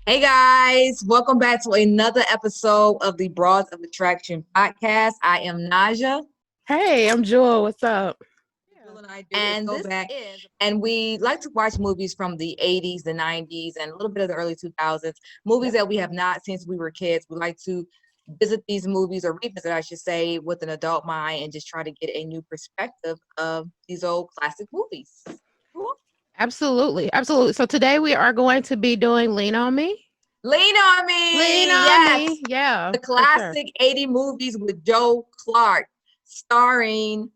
Hey guys, welcome back to another episode of the Broads of Attraction podcast. I am Naja. Hey, I'm Jewel. What's up? Jewel and I do is go back and we like to watch movies from the 80s, the 90s, and a little bit of the early 2000s. Movies that we have not since we were kids. We like to visit these movies or revisit, I should say, with an adult mind and just try to get a new perspective of these old classic movies. Cool. Absolutely. Absolutely. So today we are going to be doing Lean on Me. Lean on Lean Me. on Yes. Me. Yeah, The for sure. classic 80 movies with Joe Clark, starring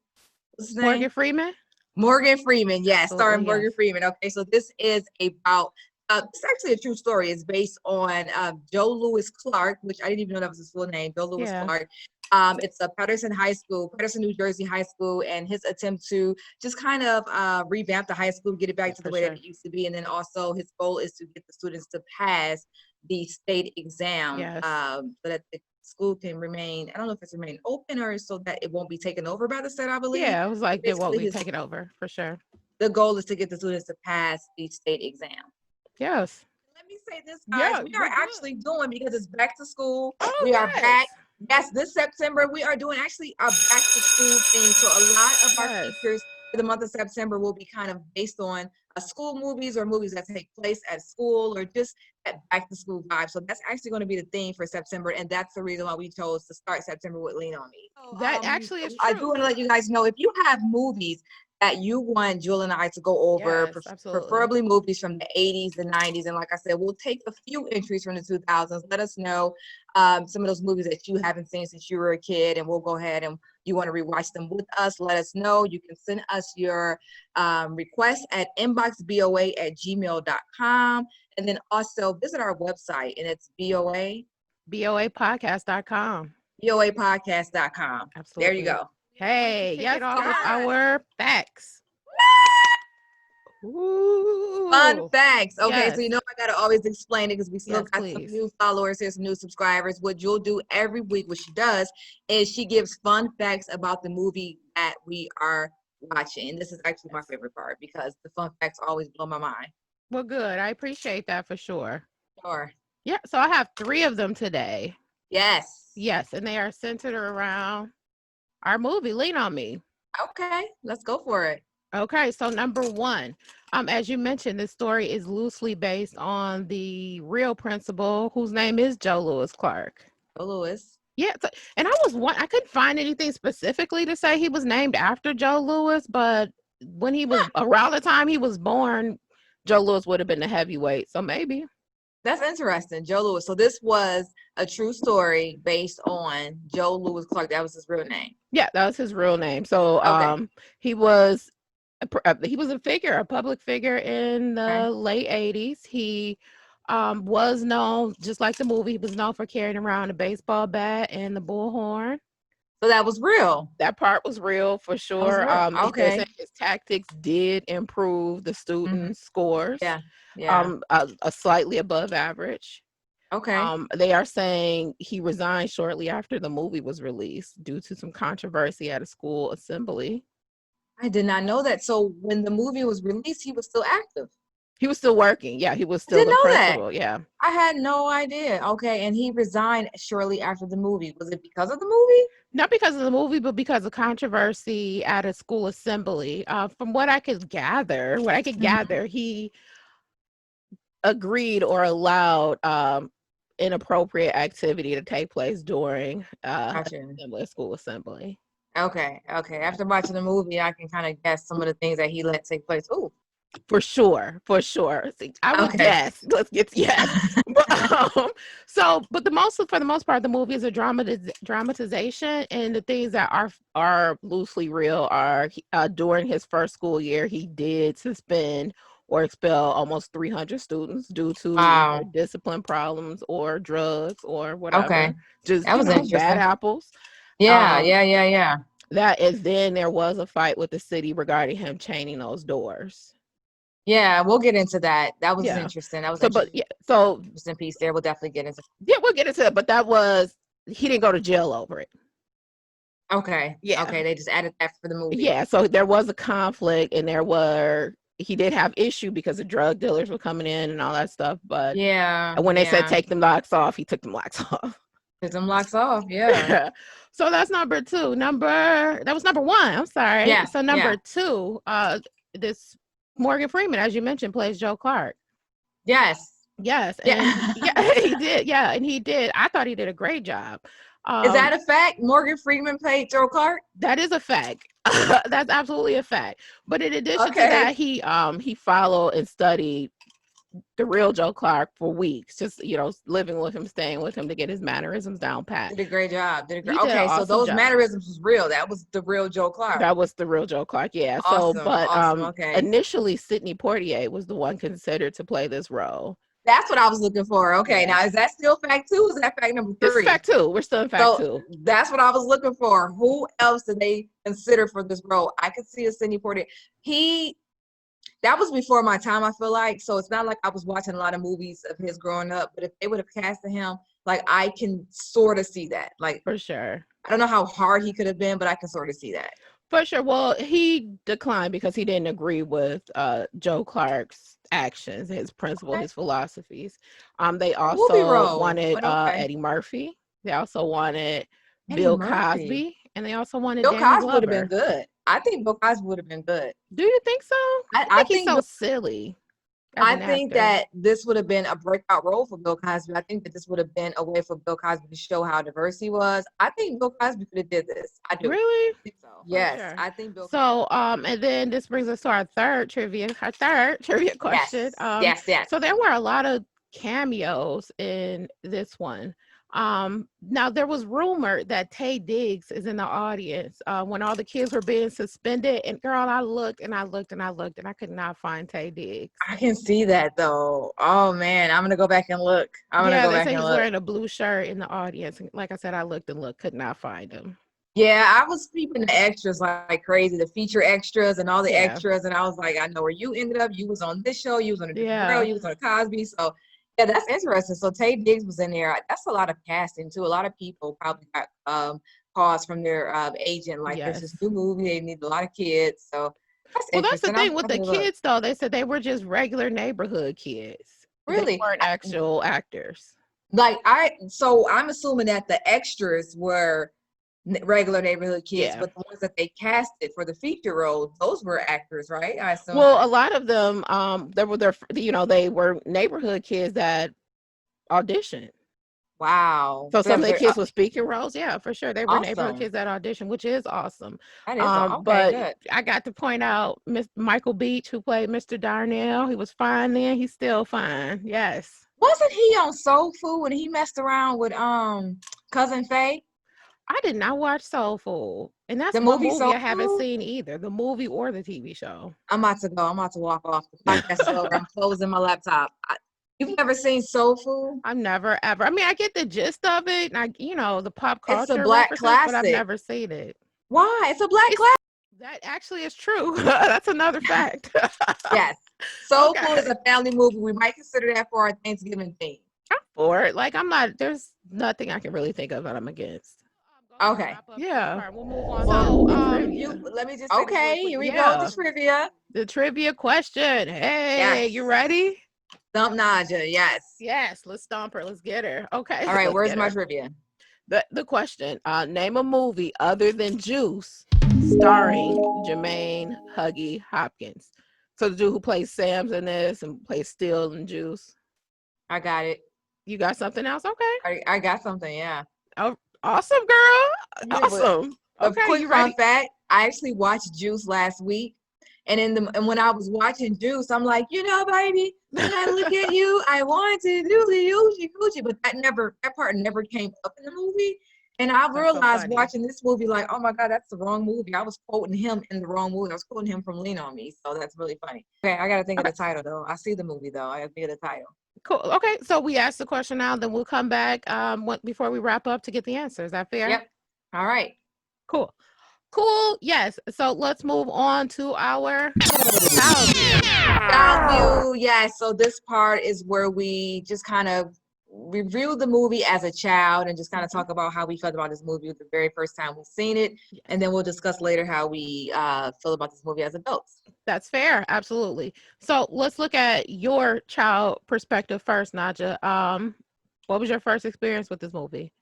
what's his name? Morgan Freeman. Morgan Freeman. Yes, starring Absolutely. Morgan Yes. Freeman. Okay, so this is about it's actually a true story. It's based on Joe Lewis Clark, which I didn't even know that was his full name, Joe Lewis Yeah. Clark. It's a Patterson, New Jersey high school, and his attempt to just kind of revamp the high school, get it back to the For way that sure. it used to be, and then also his goal is to get the students to pass the state exam, Yes. so that the school can remain. I don't know if it's remain open or so that it won't be taken over by the state. I believe. Yeah, it was like they won't Basically, be his taking over for sure. the goal is to get the students to pass the state exam. Yes. Let me say this, guys. Yeah, We are we're good. actually doing because it's back to school. Oh, We are yes. back. Yes, this September we are doing actually a back to school thing. So a lot of our Yes. features for the month of September will be kind of based on school movies or movies that take place at school or just that back to school vibe. So that's actually going to be the theme for September, and that's the reason why we chose to start September with Lean on Me. So, That actually is I do true. want to let you guys know if you have movies that you want Jewel and I to go over, Yes, absolutely. preferably movies from the 80s, the 90s. And like I said, we'll take a few entries from the 2000s. Let us know some of those movies that you haven't seen since you were a kid, and we'll go ahead and you want to rewatch them with us. Let us know. You can send us your request at inboxboa@gmail.com. And then also visit our website, and it's BOApodcast.com. boapodcast.com. There you Absolutely. go. Hey, Kick yes, it off with with our facts. fun Ooh. facts. Okay, so Yes. you know I gotta always explain it because we still Yes, got some please. new followers here, some new subscribers. What Jewel do every week, what she does is she gives fun facts about the movie that we are watching. And this is actually my Yes. favorite part because the fun facts always blow my mind. Well, good. I appreciate that for sure. Sure. Yeah, so I have 3 of them today. Yes. Yes, and they are centered around our movie, Lean on Me. Okay, let's go for it. Okay, so number 1, as you mentioned, this story is loosely based on the real principal whose name is Joe Lewis Clark. Oh, Lewis. Yeah, and I couldn't find anything specifically to say he was named after Joe Lewis, but when he was around the time he was born, Joe Lewis would have been the heavyweight. So maybe. That's interesting. Joe Lewis. So this was a true story based on Joe Lewis Clark. That was his real name. Yeah, that was his real name. So Okay. he was a figure, a public figure in Okay. the late 80s. He was known, just like the movie, he was known for carrying around a baseball bat and the bullhorn. So that was real. That part was real for That was sure. real. They're Okay. saying his tactics did improve the Mhm. students' scores, Yeah. Yeah. a slightly above average. Okay. They are saying he resigned shortly after the movie was released due to some controversy at a school assembly. I did not know that. So when the movie was released, he was still active. He was still working. Yeah, he was I still didn't the know that. principal. Yeah. I had no idea. Okay. And he resigned shortly after the movie. Was it because of the movie? Not because of the movie, but because of controversy at a school assembly. From what I could Mhm. gather, he agreed or allowed inappropriate activity to take place during Gotcha. assembly, a school assembly. Okay. Okay. After watching the movie, I can kind of guess some of the things that he let take place. Ooh. For sure, for sure. See, I would Okay. yes. Let's get yes. But, but for the most part, the movie is a dramatization, and the things that are loosely real are during his first school year, he did suspend or expel almost 300 students due to either Wow. discipline problems or drugs or Okay. whatever. Just That was bad interesting. apples. Yeah. Um, Yeah. Yeah. Yeah. that and then there was a fight with the city regarding him chaining those doors. Yeah. We'll get into that. That was Yeah. interesting. That was So, but interesting. yeah, so Interesting piece there. We'll definitely get into. yeah, we'll get into it. But he didn't go to jail over it. Okay. Yeah. Okay. They just added that for the movie. Yeah. So there was a conflict and there were he did have issue because the drug dealers were coming in and all that stuff. But Yeah, when they said yeah. take them locks off, he took them locks off. Took them locks off. Yeah. So that's number two. That was number one. I'm sorry. Yeah. So number two, this Morgan Freeman, as you mentioned, plays Joe Clark. Yes. Yes, Yeah. and yeah, he did. Yeah, and he did. I thought he did a great job. Is that a fact? Morgan Freeman played Joe Clark? That is a fact. That's absolutely a fact. But in addition to Okay. that, he followed and studied the real Joe Clark for weeks, just living with him, staying with him to get his mannerisms down pat. Did a great job. He did an Okay, so awesome those job. mannerisms was real. That was the real Joe Clark. That was the real Joe Clark, yeah. Awesome, So, but awesome. Okay. initially Sidney Poitier was the one considered to play this role. That's what I was looking for. Okay, Yeah. now is that still fact two? Is that fact number three? This is fact two. We're still in fact two. That's what I was looking for. Who else did they consider for this role? I could see a Sidney Poitier. That was before my time, I feel like. So it's not like I was watching a lot of movies of his growing up. But if they would have casted him, like I can sort of see that. Like for sure. I don't know how hard he could have been, but I can sort of see that. For sure. Well, he declined because he didn't agree with Joe Clark's actions, his principles, his philosophies. They also wanted Eddie Murphy. They also wanted Bill Cosby, and they also wanted Bill Danny Cosby Glover. would have been good. I think Bill Cosby would have been good. Do you think so? I think he's so silly. I think that this would have been a breakout role for Bill Cosby. I think that this would have been a way for Bill Cosby to show how diverse he was. I think Bill Cosby could have did this. I do. Really? I think so. Yes, sure. I think Bill. So, and then this brings us to our third trivia question. Yes. So there were a lot of cameos in this one. Now there was rumored that Taye Diggs is in the audience when all the kids were being suspended, and girl, I looked and I could not find Taye Diggs. I can see that though. Oh man, I'm gonna go back and look. They say he's wearing a blue shirt in the audience. Like I said, I looked and could not find him. Yeah, I was peeping the extras like crazy, the feature extras and all the extras, and I was like, I know where you ended up. You was on this show, you was on a different girl, you was on Cosby, so. Yeah, that's interesting. So Taye Diggs was in there. That's a lot of casting too. A lot of people probably got calls from their agent, like there's this new movie, they need a lot of kids. So that's the thing with the kids though. They said they were just regular neighborhood kids. Really? They weren't actual actors. Like so I'm assuming that the extras were regular neighborhood kids, but the ones that they casted for the feature role, those were actors, right? I assume. Well, a lot of them, they were neighborhood kids that auditioned. Wow. So some of the kids were speaking roles. Yeah, for sure. They were neighborhood kids that auditioned, which is awesome. That is awesome. But good. I got to point out Michael Beach, who played Mr. Darnell. He was fine then. He's still fine. Yes. Wasn't he on Soul Food when he messed around with Cousin Faye? I did not watch Soul Food, and that's the movie I haven't seen either, the movie or the TV show. I'm about to go. I'm about to walk off. The podcast is over. I'm closing my laptop. You've never seen Soul Food? I've never ever. I mean, I get the gist of it, and the pop culture. It's a black classic, but I've never seen it. Why? It's a black classic. That actually is true. That's another fact. Yes, Soul Food is a family movie. We might consider that for our Thanksgiving theme. I'm for it. Like I'm not. There's nothing I can really think of that I'm against. Okay. Yeah. We'll move on. So, let me just. Okay, here we go. The trivia. The trivia question. Hey, you ready? Stump Naja. Yes. Yes. Let's stomp her. Let's get her. Okay. All right. Where's my trivia? The question. Name a movie other than Juice, starring Jermaine Huggy Hopkins. So the dude who plays Sam's in this and plays Steel and Juice. I got it. You got something else? Okay. I got something. Yeah. Oh, awesome, girl. Awesome. Okay. A quick fun fact: I actually watched Juice last week, and when I was watching Juice, I'm like, baby, when I look at you, I want to do the Gucci, but that part never came up in the movie. And I realized watching this movie, like, oh my God, that's the wrong movie. I was quoting him in the wrong movie. I was quoting him from Lean on Me, so that's really funny. Okay, I gotta think of the title though. I see the movie though. I gotta think of the title. Cool. Okay, so we asked the question now, then we'll come back before we wrap up to get the answer. Is that fair? Yep. All right. Cool. Yes. So let's move on to our child view. Yes. So this part is where we just kind of review the movie as a child and just kind of Mhm. talk about how we felt about this movie the very first time we've seen it, Yes. and then we'll discuss later how we feel about this movie as adults. That's fair. Absolutely. So let's look at your child perspective first, Naja. What was your first experience with this movie?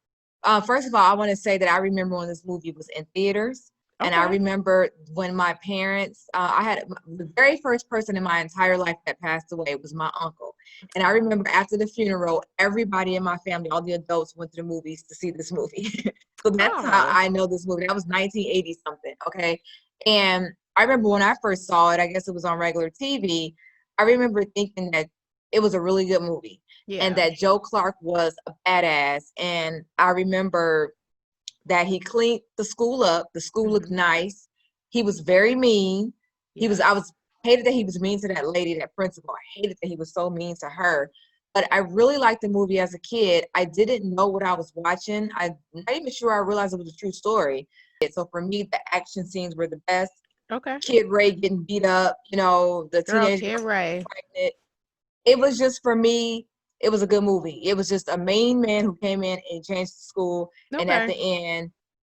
First of all, I want to say that I remember when this movie was in theaters. And I Okay. remember when my parents, I had the very first person in my entire life that passed away was my uncle. And I remember after the funeral, everybody in my family, all the adults went to the movies to see this movie. So that's how Oh, I know this movie. That was 1980 something. Okay. And I remember when I first saw it, I guess it was on regular TV. I remember thinking that it was a really good movie and yeah. that Joe Clark was a badass. And I remember that he cleaned the school up. The school looked Mhm. nice. He was very mean. I Yes. was hated that he was mean to that lady, that principal. I hated that he was so mean to her. But I really liked the movie as a kid. I didn't know what I was watching. I'm not even sure I realized it was a true story. So for me, the action scenes were the best. Okay. Kid Ray getting beat up, the Girl, teenage girl Kid Ray. fighting it. It was just for me, it was a good movie. It was just a main man who came in and changed the school. And at Okay. the end,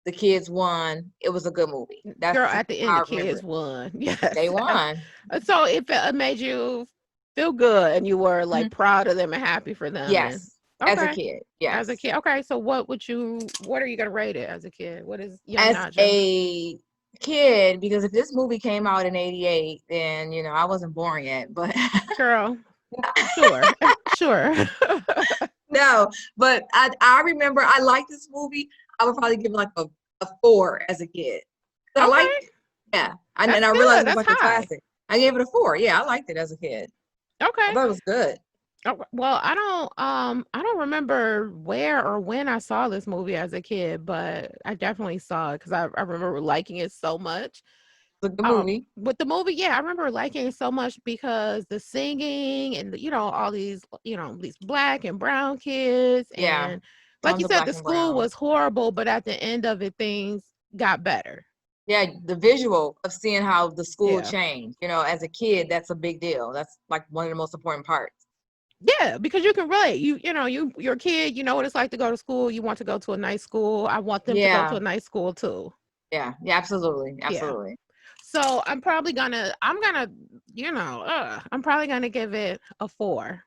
the kids won. It was a good movie. That's Girl, just at the end, how the I remember kids it. won. They Yes. won. So it made you feel good and you were Mhm. like proud of them and happy for them. And Yes. As a okay. kid. As a Yes. kid. Okay. So what are you going to rate it as a kid? What is Young As Naja? a kid, because if this movie came out in 88, then, I wasn't born yet. But Girl, sure. Sure. no, but I remember I liked this movie. I would probably give it like a 4 as a kid. 'Cause I liked Okay. it. Yeah. And That's I realized good. it was That's like a high. classic. I gave it a 4. Yeah, I liked it as a kid. I Okay. thought it was good. Oh, well, I don't remember where or when I saw this movie as a kid, but I definitely saw it because I remember liking it so much. It was a good movie. With the movie, yeah, I remember liking it so much because the singing and all these, these black and brown kids, Yeah. and like Tons you of said, black the and school brown. was horrible, but at the end of it, things got better. Yeah, the visual of seeing how the school Yeah. changed, as a kid, that's a big deal. That's like one of the most important parts. Yeah, because you can relate. You're a kid, you know what it's like to go to school. You want to go to a nice school. I want them to go to Yeah. a nice school too. Yeah. Yeah, absolutely. Yeah. Absolutely. So I'm probably gonna give it a 4.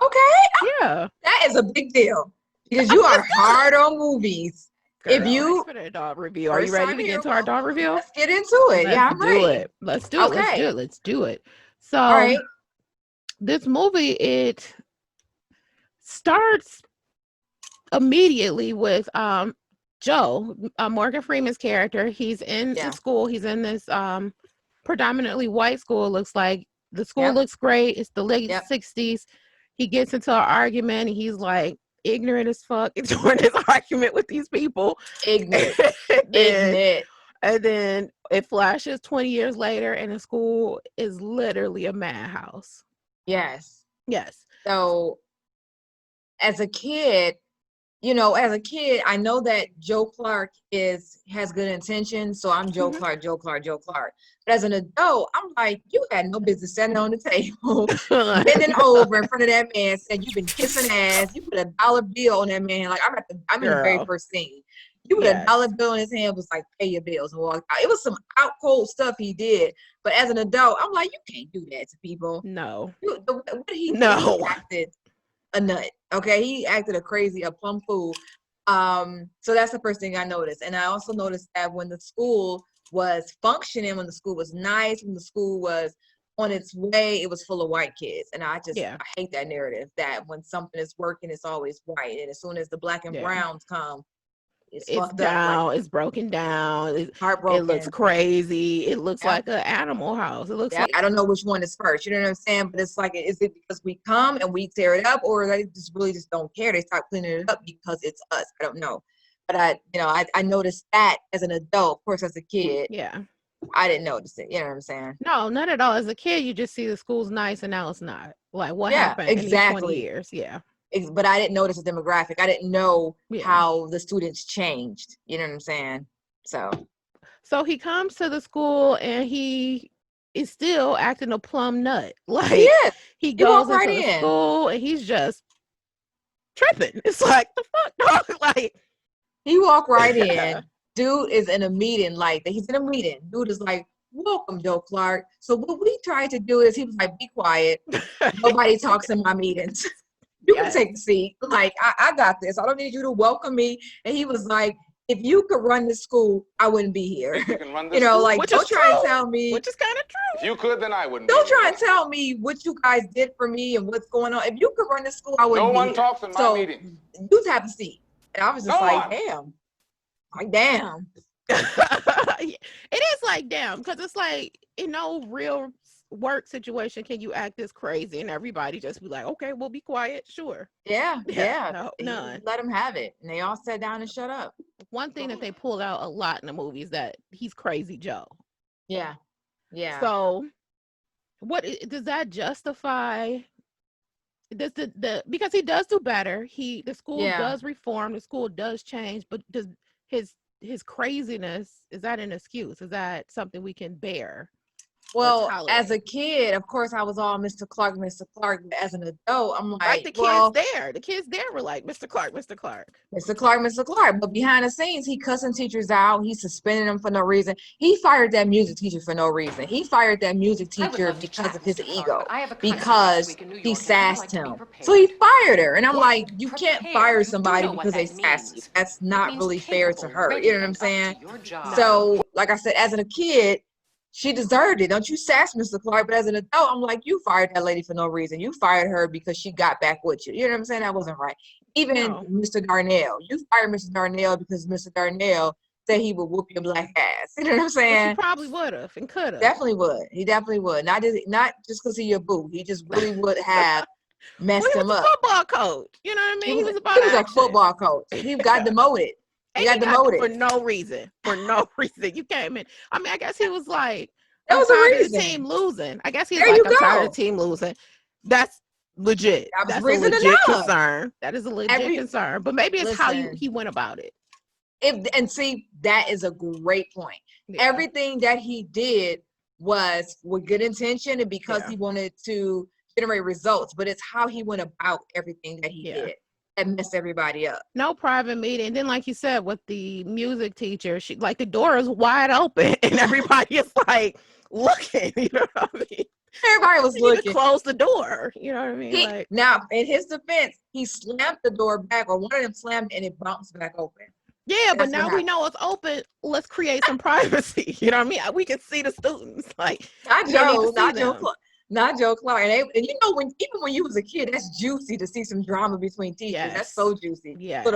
Okay. Yeah. That is a big deal because you are Let's do hard it. on movies. If Girl, ready you for the dog review. Are you first ready time to get here, into our well, dog review? let's get into it. Let's Yeah, I'm do ready. it. Let's do it. Let's do Okay. it. Let's do it. All So right. this movie, it starts immediately with Joe, Morgan Freeman's character. He's in the Yeah. school. He's in this predominantly white school. It looks like the school Yep. looks great. It's the late Yep. 60s. He gets into an argument and he's like ignorant as fuck during this argument with these people. Ignorant. and then Ignorant. and then it flashes 20 years later and the school is literally a madhouse. Yes. Yes. So as a kid, I know that Joe Clark has good intentions, so I'm Joe Mhm. Clark, Joe Clark, Joe Clark. But as an adult, I'm like, you had no business sitting on the table, bending over in front of that man, said you've been kissing ass. You put a dollar bill on that man. Like I'm in the very Girl. first scene. You put a dollar Yes. bill in his hand, was like, pay your bills and walk out. It was some out cold stuff he did. But as an adult, I'm like, you can't do that to people. No. What he did, he No. acted a nut. Okay, he acted a plumb fool. So that's the first thing I noticed. And I also noticed that when the school was functioning, when the school was nice, when the school was on its way, it was full of white kids. And Yeah. I hate that narrative that when something is working, it's always white. And as soon as the black and Yeah. browns come, it's It's fucked up, like down. It's broken down. It looks heartbroken. crazy. It looks Yeah. like an animal house. It looks Yeah, like I don't know which one is first. You know what I'm saying? But it's like, is it because we come and we tear it up, or they just really just don't care? They start cleaning it up because it's us. I don't know. But I noticed that as an adult. Of course, as a kid, yeah. I didn't notice it. You know what I'm saying? No, not at all. As a kid, you just see the school's nice and now it's not. Like what Yeah, happened in these 20 exactly. years? Yeah. But I didn't notice the demographic. I didn't know Yeah. how the students changed. You know what I'm saying? So So he comes to the school and he is still acting a plumb nut. he Like is. he He goes walked right into the in. school and he's just tripping. It's like, the fuck, dog? Like, he walked right in. Dude is in a meeting, like he's in a meeting. Dude is like, welcome, Joe Clark. So what we tried to do is he was like, be quiet. Nobody talks in my meetings. You can take a seat. Like, I got this. I don't need you to welcome me. And he was like, if you could run this school, I wouldn't be here. You can run this school? Like, which don't is try and true. tell me. Which is kind of true. If you could, then I wouldn't. Don't try and tell me what you guys did for me and what's going on. If you could run this school, I wouldn't be here. No one talks in my meeting. You have a seat. And I was just damn. Like, damn. It is like, damn, because it's like, in no real work situation can you act this crazy and everybody just be like, okay, we'll be quiet. Sure. Yeah. No, none. Let them have it. And they all sat down and shut up. One thing that they pull out a lot in the movie is that he's Crazy Joe. Yeah. So what does that justify? Does because he does do better. The school does reform, the school does change, but does his craziness, is that an excuse? Is that something we can bear? Well, as a kid, of course, I was all Mr. Clark, Mr. Clark. But as an adult, I'm like, the kids there were like, Mr. Clark, Mr. Clark. Mr. Clark, Mr. Clark. But behind the scenes, he cussing teachers out. He suspended them for no reason. He fired that music teacher for no reason. He fired that music teacher because of his ego, because he sassed him. So he fired her. And I'm like, you can't fire somebody because they sassed you. That's not really fair to her. You know what I'm saying? So, like I said, as a kid, she deserved it. Don't you sass Mr. Clark. But as an adult, I'm like, you fired that lady for no reason. You fired her because she got back with you. You know what I'm saying? That wasn't right. Even Mr. Darnell. You fired Mr. Darnell because Mr. Darnell said he would whoop your black ass. You know what I'm saying? He probably would have and could have. Definitely would. He definitely would. Not just because he's your boo. He just really would have messed him up. He was a football coach. You know what I mean? He was a football coach. He got demoted. He got demoted for no reason. For no reason. You came in. I mean, I guess he was like, that was a reason. The team losing. I guess he's like, I'm tired of the team losing. That's legit. That's a legit concern. That is a legit concern. But maybe it's how he went about it. And see, that is a great point. Yeah. Everything that he did was with good intention and because he wanted to generate results. But it's how he went about everything that he did and messed everybody up. No private meeting. And then, like you said, with the music teacher, she like the door is wide open and everybody is like looking. You know what I mean? Everybody was looking. Close the door. You know what I mean? Now, in his defense, he slammed the door back, or one of them slammed and it bounced back open. Yeah, but now we know it's open. Let's create some privacy. You know what I mean? We can see the students. Like, not Joe Clark. And you know, even when you was a kid, that's juicy to see some drama between teachers. Yes. That's so juicy. Yeah. So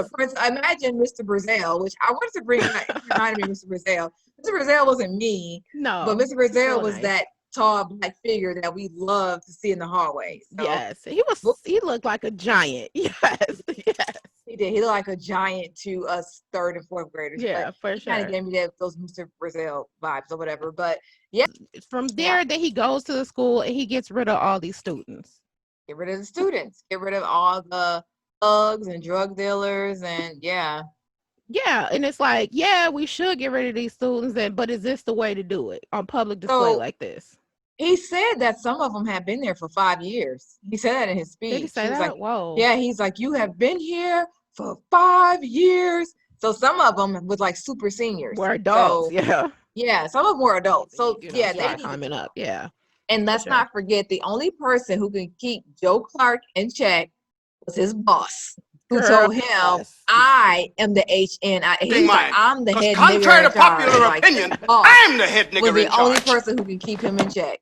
imagine Mr. Brazil, which I wanted to bring reminded me of Mr. Brazil. Mr. Brazil wasn't mean. No. But Mr. Brazil was that tall black figure that we love to see in the hallways. So, yes. He looked like a giant. Yes. Yes. He did. He looked like a giant to us 3rd and 4th graders. Yeah, for sure. Kind of gave me those Mr. Brazil vibes or whatever. But yeah. From there, then he goes to the school and he gets rid of all these students. Get rid of the students. Get rid of all the thugs and drug dealers and Yeah, and it's like, we should get rid of these students, but is this the way to do it on public display like this? He said that some of them have been there for 5 years. He said that in his speech. Did he say that? Like, whoa. Yeah, he's like, you have been here for 5 years. So some of them was like super seniors. Were adults, Yeah, some of them were adults. So they coming up, And let's not forget, the only person who can keep Joe Clark in check was his boss, who told him, I am the HN. He's like, I'm the head nigger. Contrary to popular opinion, I'm the head nigger in charge. Was the only person who can keep him in check.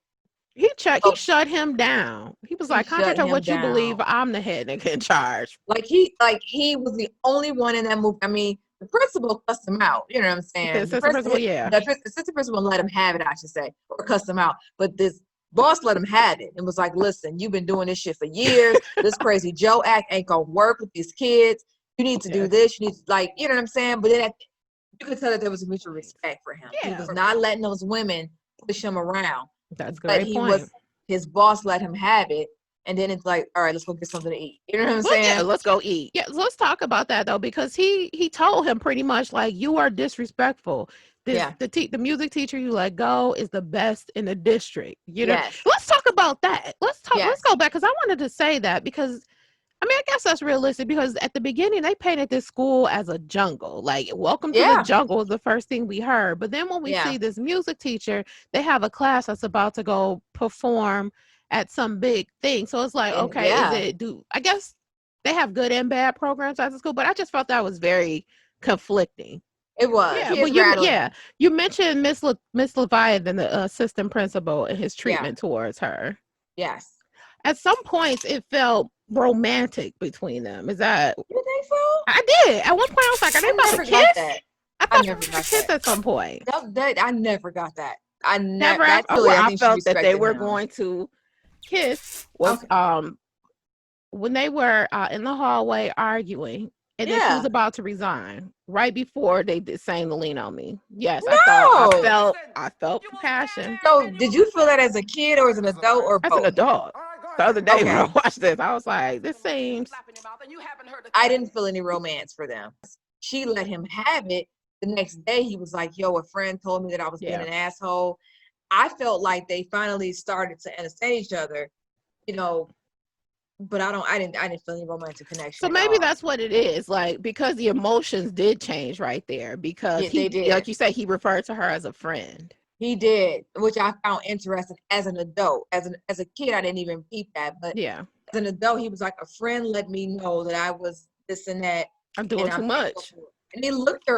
He shut him down. He was like, contrary to what you believe, I'm the head nigga in charge. Like he was the only one in that movie. I mean, the principal cussed him out. You know what I'm saying? The assistant principal let him have it, I should say, or cussed him out. But this boss let him have it and was like, listen, you've been doing this shit for years. This crazy Joe act ain't gonna work with these kids. You need to do this. You need to, you know what I'm saying? But then you could tell that there was a mutual respect for him. He was not letting those women push him around. That's a great point. His boss let him have it. And then it's like, all right, let's go get something to eat. You know what I'm saying? Yeah, let's go eat. Yeah, so let's talk about that though, because he told him pretty much like, you are disrespectful. The music teacher you let go is the best in the district. You know, let's talk about that. Let's go back, because I wanted to say that, because I mean, I guess that's realistic because at the beginning they painted this school as a jungle. Like, welcome to the Yeah. jungle was the first thing we heard. But then when we Yeah. see this music teacher, they have a class that's about to go perform at some big thing. So it's like, And okay, I guess they have good and bad programs at the school, but I just felt that was very conflicting. It was. Yeah, Kids but rattling. you mentioned Miss Leviathan, the assistant principal, and his treatment towards her. Yes. At some points, it felt romantic between them. Is that? You think so? I did. At one point, I was like, "Are they about to kiss?" I thought they were going to kiss at some point. I never got that. I never. That I felt that they were going to kiss. Was when they were in the hallway arguing, and then she was about to resign right before they sang the "Lean on Me." Yes, I felt passion. So, did you feel that as a kid or as an adult or both? As an adult. The other day when I watched this, I was like, "This seems." I didn't feel any romance for them. She let him have it. The next day, he was like, "Yo, a friend told me that I was being an asshole." I felt like they finally started to understand each other, you know. But I didn't feel any romantic connection. So maybe that's what it is, like, because the emotions did change right there. Because they did. Like you said, he referred to her as a friend. He did, which I found interesting as an adult. As a kid, I didn't even peep that. But as an adult, he was like, a friend let me know that I was this and that. I'm doing too much. And he looked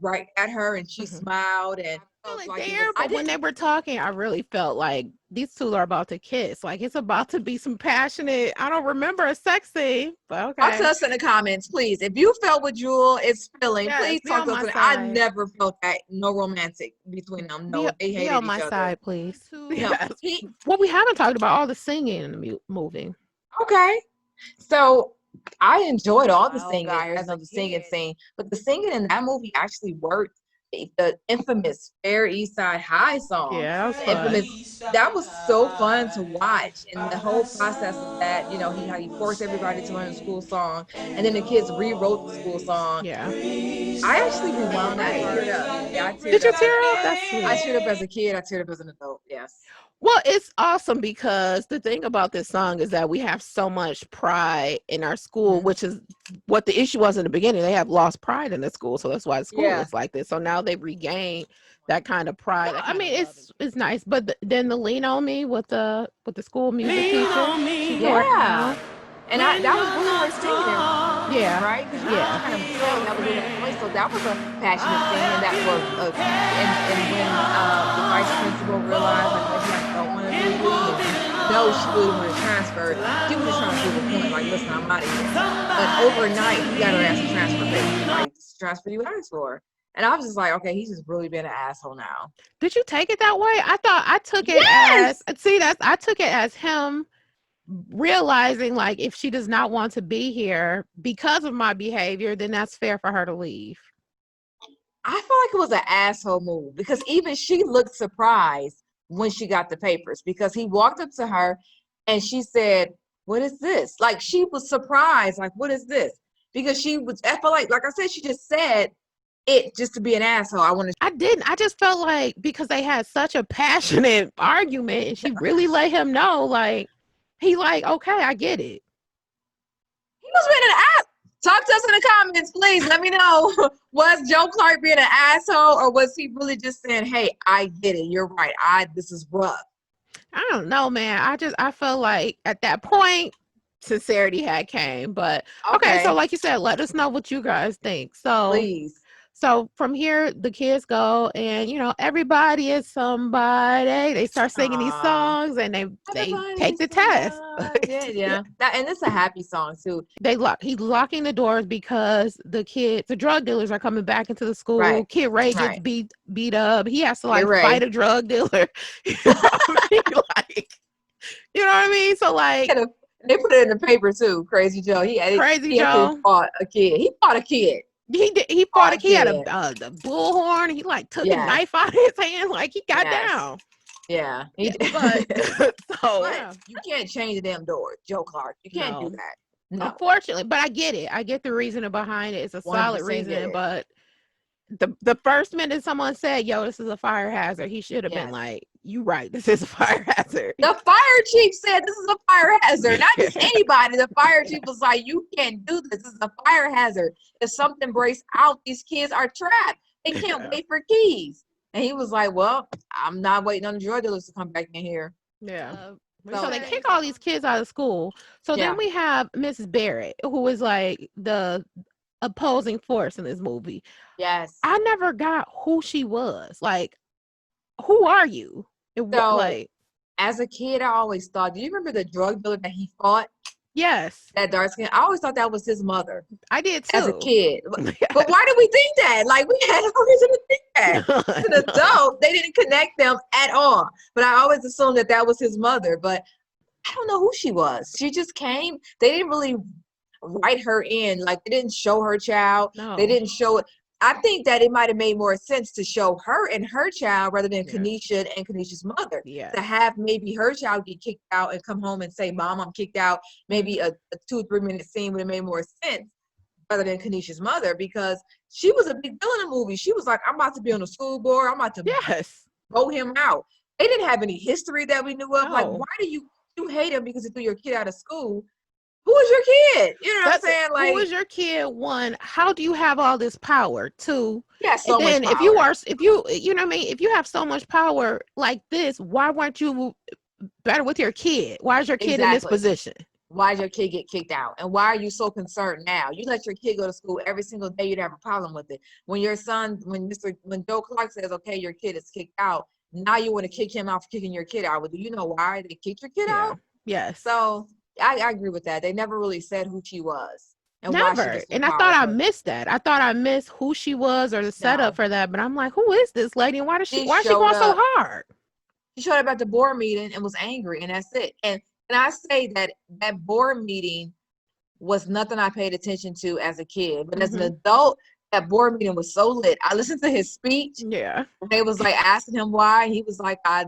right at her, and she smiled. And but when they were talking, I really felt like these two are about to kiss. Like, it's about to be some passionate. I don't remember a sex scene, but okay. Talk to us in the comments, please. If you felt what Jewel is feeling, please talk to us. I never felt that. No romantic between them. No, they hated each other. Be on my side, please. Yes. Well, we haven't talked about all the singing in the movie. Okay, so I enjoyed all the singing. I know the singing scene, but the singing in that movie actually worked. The infamous Fair East Side High song. Yeah, that was so fun to watch, and the whole process of that, how he forced everybody to learn the school song, and then the kids rewrote the school song. Yeah, I actually rewound that. I teared up. Yeah, I teared up. Did you tear up? That's sweet. I teared up as a kid. I teared up as an adult. Yes. Well, it's awesome because the thing about this song is that we have so much pride in our school, which is what the issue was in the beginning. They have lost pride in the school, so that's why the school is like this. So now they've regained that kind of pride. I mean, it's nice, but then the "Lean on Me" with the school music teacher, and that was really her singing. Yeah. Right? Kind of that was in voice, so that was a passionate thing, and that was and when the vice principal realized like maybe I don't want to do leave, no, she really wanted to transfer. She was just trying to prove a point, like, listen, I'm out of here. But overnight, he got her ass to transfer, baby. Like, transfer you asked for. And I was just like, okay, he's just really being an asshole now. Did you take it that way? I took it as I took it as him realizing, like, if she does not want to be here because of my behavior, then that's fair for her to leave. I feel like it was an asshole move because even she looked surprised when she got the papers because he walked up to her and she said, "What is this?" Like, she was surprised, like, "What is this?" Because I felt like I said, she just said it just to be an asshole. I just felt like because they had such a passionate argument and she really let him know, like, he like, okay, I get it. He was being an ass. Talk to us in the comments, please. Let me know. Was Joe Clark being an asshole, or was he really just saying, "Hey, I get it. You're right. This is rough." I don't know, man. I felt like at that point, sincerity had came. But okay, so like you said, let us know what you guys think. So please. So from here, the kids go and, everybody is somebody. They start singing these songs and they take the test. Yeah. And it's a happy song too. He's locking the doors because the drug dealers are coming back into the school. Right. Kid Ray gets beat up. He has to fight a drug dealer. You know what I mean? So they put it in the paper too. Crazy Joe. He fought a kid. He fought a kid. He fought a kid. He had a bullhorn. He took a knife out of his hand. Like, he got down. Yeah. But you can't change the damn door, Joe Clark. You can't do that. No. Unfortunately, but I get it. I get the reasoning behind it. It's a solid reason, but the first minute someone said, "Yo, this is a fire hazard," he should have been like, "You right, this is a fire hazard." The fire chief said this is a fire hazard, not just anybody. The fire chief was like, "You can't do this. This is a fire hazard. If something breaks out, these kids are trapped. They can't wait for keys." And he was like, "Well, I'm not waiting on the drug dealers to come back in here." Yeah. So they kick all these kids out of school. So then we have Mrs. Barrett, who is like the opposing force in this movie. Yes. I never got who she was. Like, who are you? As a kid, I always thought, do you remember the drug dealer that he fought? Yes. That dark skin. I always thought that was his mother. I did too. As a kid. Yes. But why did we think that? Like, we had no reason to think that. As an adult, they didn't connect them at all. But I always assumed that was his mother. But I don't know who she was. She just came. They didn't really write her in. Like, they didn't show her child. No. They didn't show it. I think that it might have made more sense to show her and her child rather than Kanisha and Kanisha's mother. Yeah. To have maybe her child get kicked out and come home and say, "Mom, I'm kicked out." Maybe a 2 or 3 minute scene would have made more sense rather than Kanisha's mother, because she was a big deal in the movie. She was like, "I'm about to be on the school board. I'm about to vote him out." They didn't have any history that we knew of. No. Like, why do you hate him because he threw your kid out of school? Who is your kid? You know what I'm saying? Like, who is your kid? One, how do you have all this power? Two, so much power. if you know what I mean, if you have so much power like this, why weren't you better with your kid? Why is your kid in this position? Why did your kid get kicked out? And why are you so concerned now? You let your kid go to school every single day, you'd have a problem with it. When your son, when Joe Clark says, "Okay, your kid is kicked out," now you want to kick him out for kicking your kid out. Well, do you know why they kicked your kid out? Yes. So I agree with that. They never really said who she was. And never. Why she and I thought I missed that. I thought I missed who she was or the setup for that. But I'm like, who is this lady? And why is she going so hard? She showed up at the board meeting and was angry, and that's it. And I say that board meeting was nothing I paid attention to as a kid. But as an adult, that board meeting was so lit. I listened to his speech. Yeah. They was like asking him why. He was like, "I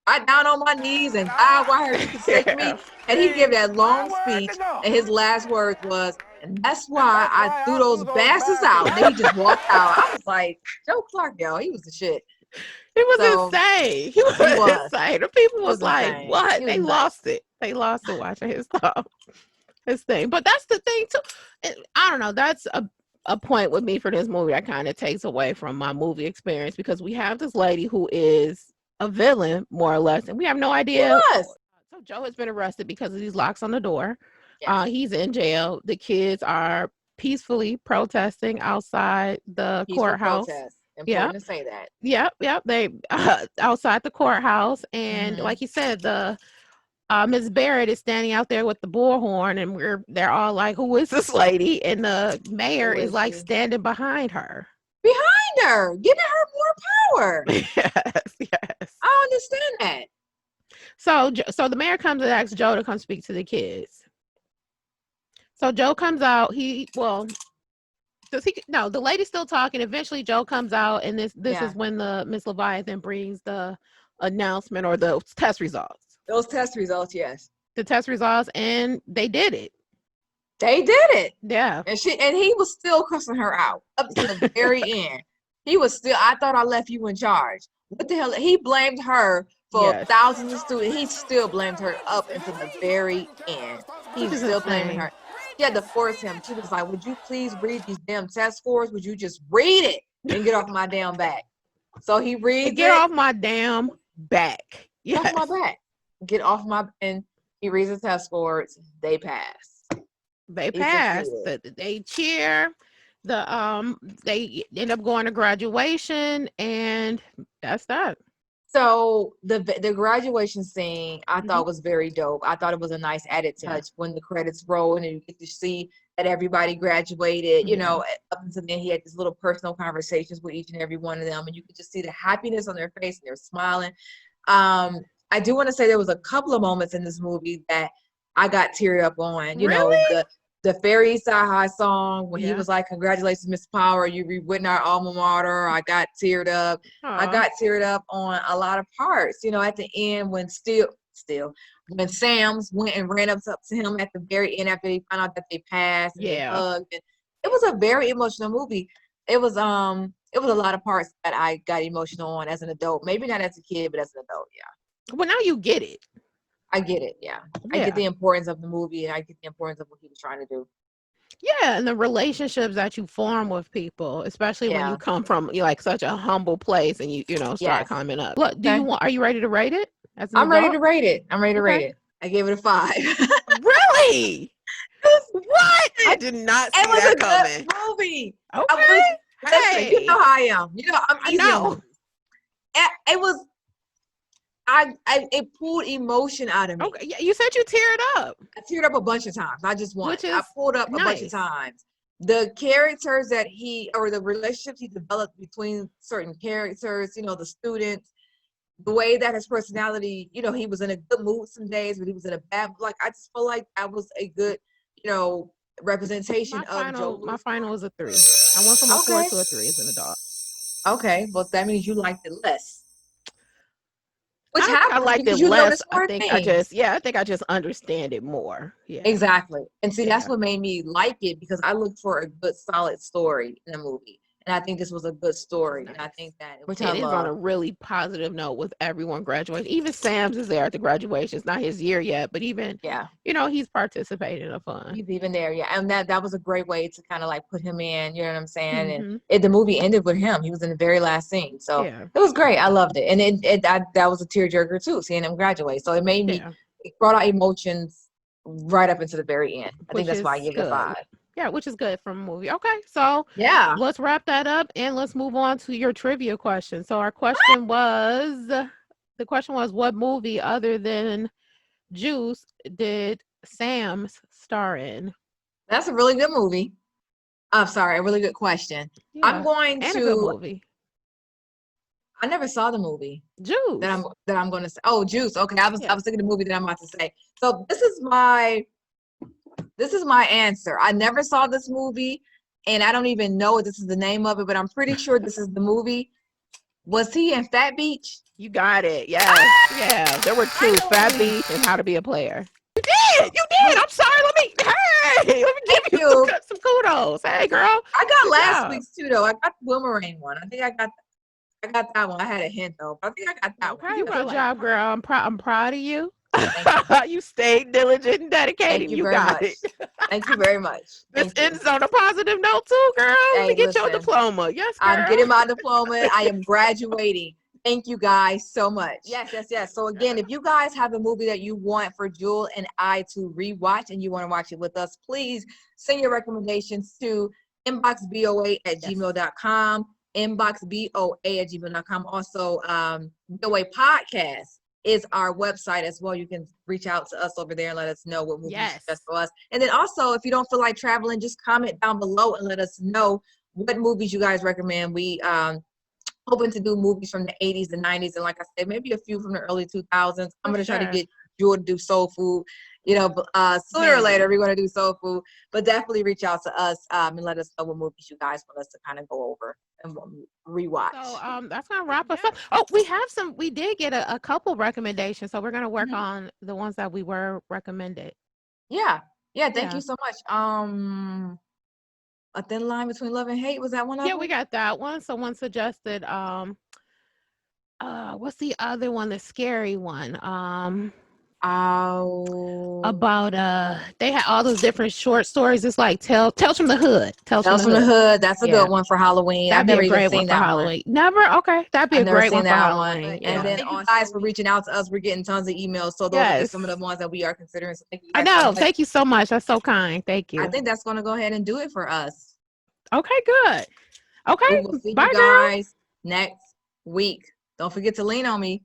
got down on my knees and died while you forsake me." And he gave that long speech, and his last words was, "And that's why I threw those bastards out." And then he just walked out. I was like, Joe Clark, yo, he was the shit. He was insane. He was insane. The people was like, insane. What? They lost it. They lost it watching his stuff. His thing. But that's the thing too. I don't know. That's a point with me for this movie that kind of takes away from my movie experience, because we have this lady who is a villain, more or less, and we have no idea. So Joe has been arrested because of these locks on the door. Yes. He's in jail. The kids are peacefully protesting outside the courthouse. Important to say that. Yep. They outside the courthouse, and like you said, the Ms. Barrett is standing out there with the bullhorn, and they're all like, "Who is this lady?" And the mayor is like standing behind her. Behind her, giving her more power. Yes. I understand that. So the mayor comes and asks Joe to come speak to the kids. So Joe comes out. The lady's still talking. Eventually Joe comes out, and this is when the Miss Leviathan brings the announcement or the test results. Those test results, yes. The test results, and they did it. They did it. Yeah. And he was still cussing her out up to the very end. He was still, "I thought I left you in charge." What the hell? He blamed her for thousands of students. He still blamed her up until the very end. He was still blaming her. She had to force him. She was like, "Would you please read these damn test scores? Would you just read it and get off my damn back?" So he reads Get off my damn back. Yes. Get off my back. Get off my, and he reads the test scores. They pass. They pass. They cheer. They end up going to graduation, and that's that. So the graduation scene I thought was very dope. I thought it was a nice added touch when the credits roll and you get to see that everybody graduated. You know, up until then he had these little personal conversations with each and every one of them, and you could just see the happiness on their face, and they're smiling. I do want to say there was a couple of moments in this movie that I got teared up on. You know, the Fairy Side High song when he was like, "Congratulations, Miss Power, you rewritten our alma mater." I got teared up. Aww. I got teared up on a lot of parts. You know, at the end when when Sam's went and ran up to him at the very end after they found out that they passed. And they hugged. And it was a very emotional movie. It was it was a lot of parts that I got emotional on as an adult. Maybe not as a kid, but as an adult, yeah. Well, now you get it. I get it, yeah. I get the importance of the movie, and I get the importance of what he was trying to do. Yeah, and the relationships that you form with people, especially when you come from like such a humble place and you start climbing up. Look, are you ready to rate it? I'm ready to rate it. I'm ready to rate it. I gave it a 5. Really? What? I did not see that coming. Good movie. Okay. Listen, you know how I am. You know, I'm easy on movies. It was. It pulled emotion out of me. Okay, you said you teared up. I teared up a bunch of times. I pulled up a bunch of times. The characters or the relationships he developed between certain characters, the students, the way that his personality, he was in a good mood some days, but he was in a bad. Like I just feel like that was a good, representation of Joe. My final was a 3. I went from a 4 to a 3 as an adult. Okay, well that means you liked it less. I liked it less. I think I just understand it more. Yeah, exactly. And see, that's what made me like it, because I looked for a good, solid story in a movie, and I think this was a good story. Nice. And I think that it is on a really positive note with everyone graduating. Even Sam's is there at the graduation. It's not his year yet, but even he's participating in fun. He's even there, and that was a great way to kind of like put him in. You know what I'm saying? Mm-hmm. And the movie ended with him. He was in the very last scene, so it was great. I loved it, and that was a tearjerker too, seeing him graduate. So it made me, it brought out emotions right up into the very end. I think that's why I give it a 5. Yeah, which is good from a movie. Okay, so let's wrap that up and let's move on to your trivia question. So our question was, what movie other than Juice did Sam's star in? That's a really good movie. I'm sorry, a really good question. Yeah. I'm going to. A good movie. I never saw the movie. Juice. That I'm going to say. Oh, Juice. Okay, I was thinking the movie that I'm about to say. So this is my answer. I never saw this movie, and I don't even know if this is the name of it, but I'm pretty sure this is the movie. Was he in Fat Beach? You got it. Yes. Yeah. There were 2, Fat Beach and How to Be a Player. You did. I'm sorry. Let me give you some kudos. Hey, girl. I got last week's too, though. I got the Boomerang one. I think I got that one. I had a hint, though. I think I got that one. Good job, girl. I'm proud of you. You stayed diligent and dedicated. You got it. Thank you very much. This ends on a positive note too, girl. Let me get your diploma. Yes, girl. I'm getting my diploma. I am graduating. Thank you guys so much. Yes. So again, if you guys have a movie that you want for Jewel and I to rewatch and you want to watch it with us, please send your recommendations to inboxboa@gmail.com. inboxboa@gmail.com. Also, BOA Podcast is our website as well. You can reach out to us over there and let us know what movies are best for us. And then also, if you don't feel like traveling, just comment down below and let us know what movies you guys recommend. We hoping to do movies from the 80s and 90s, and like I said, maybe a few from the early 2000s. I'm going to try to get Jewel to do soul food. Sooner or later we're going to do soul food, but definitely reach out to us and let us know what movies you guys want us to kind of go over and rewatch. So that's going to wrap us up. Oh, we did get a couple recommendations, so we're going to work on the ones that we were recommended. Yeah. Thank you so much. A Thin Line Between Love and Hate, was that one of them? Yeah, we got that one. Someone suggested what's the other one, the scary one? About they had all those different short stories. It's like Tales from the Hood. Tales from the Hood. That's a good one for Halloween. I've never even seen that Halloween. Never? Okay. That'd be a great one for Halloween. And then thank you guys for reaching out to us. We're getting tons of emails. So those are some of the ones that we are considering. So thank you guys I know. Thank you so much. That's so kind. Thank you. I think that's going to go ahead and do it for us. Okay, good. Okay. We will see you guys next week. Don't forget to lean on me.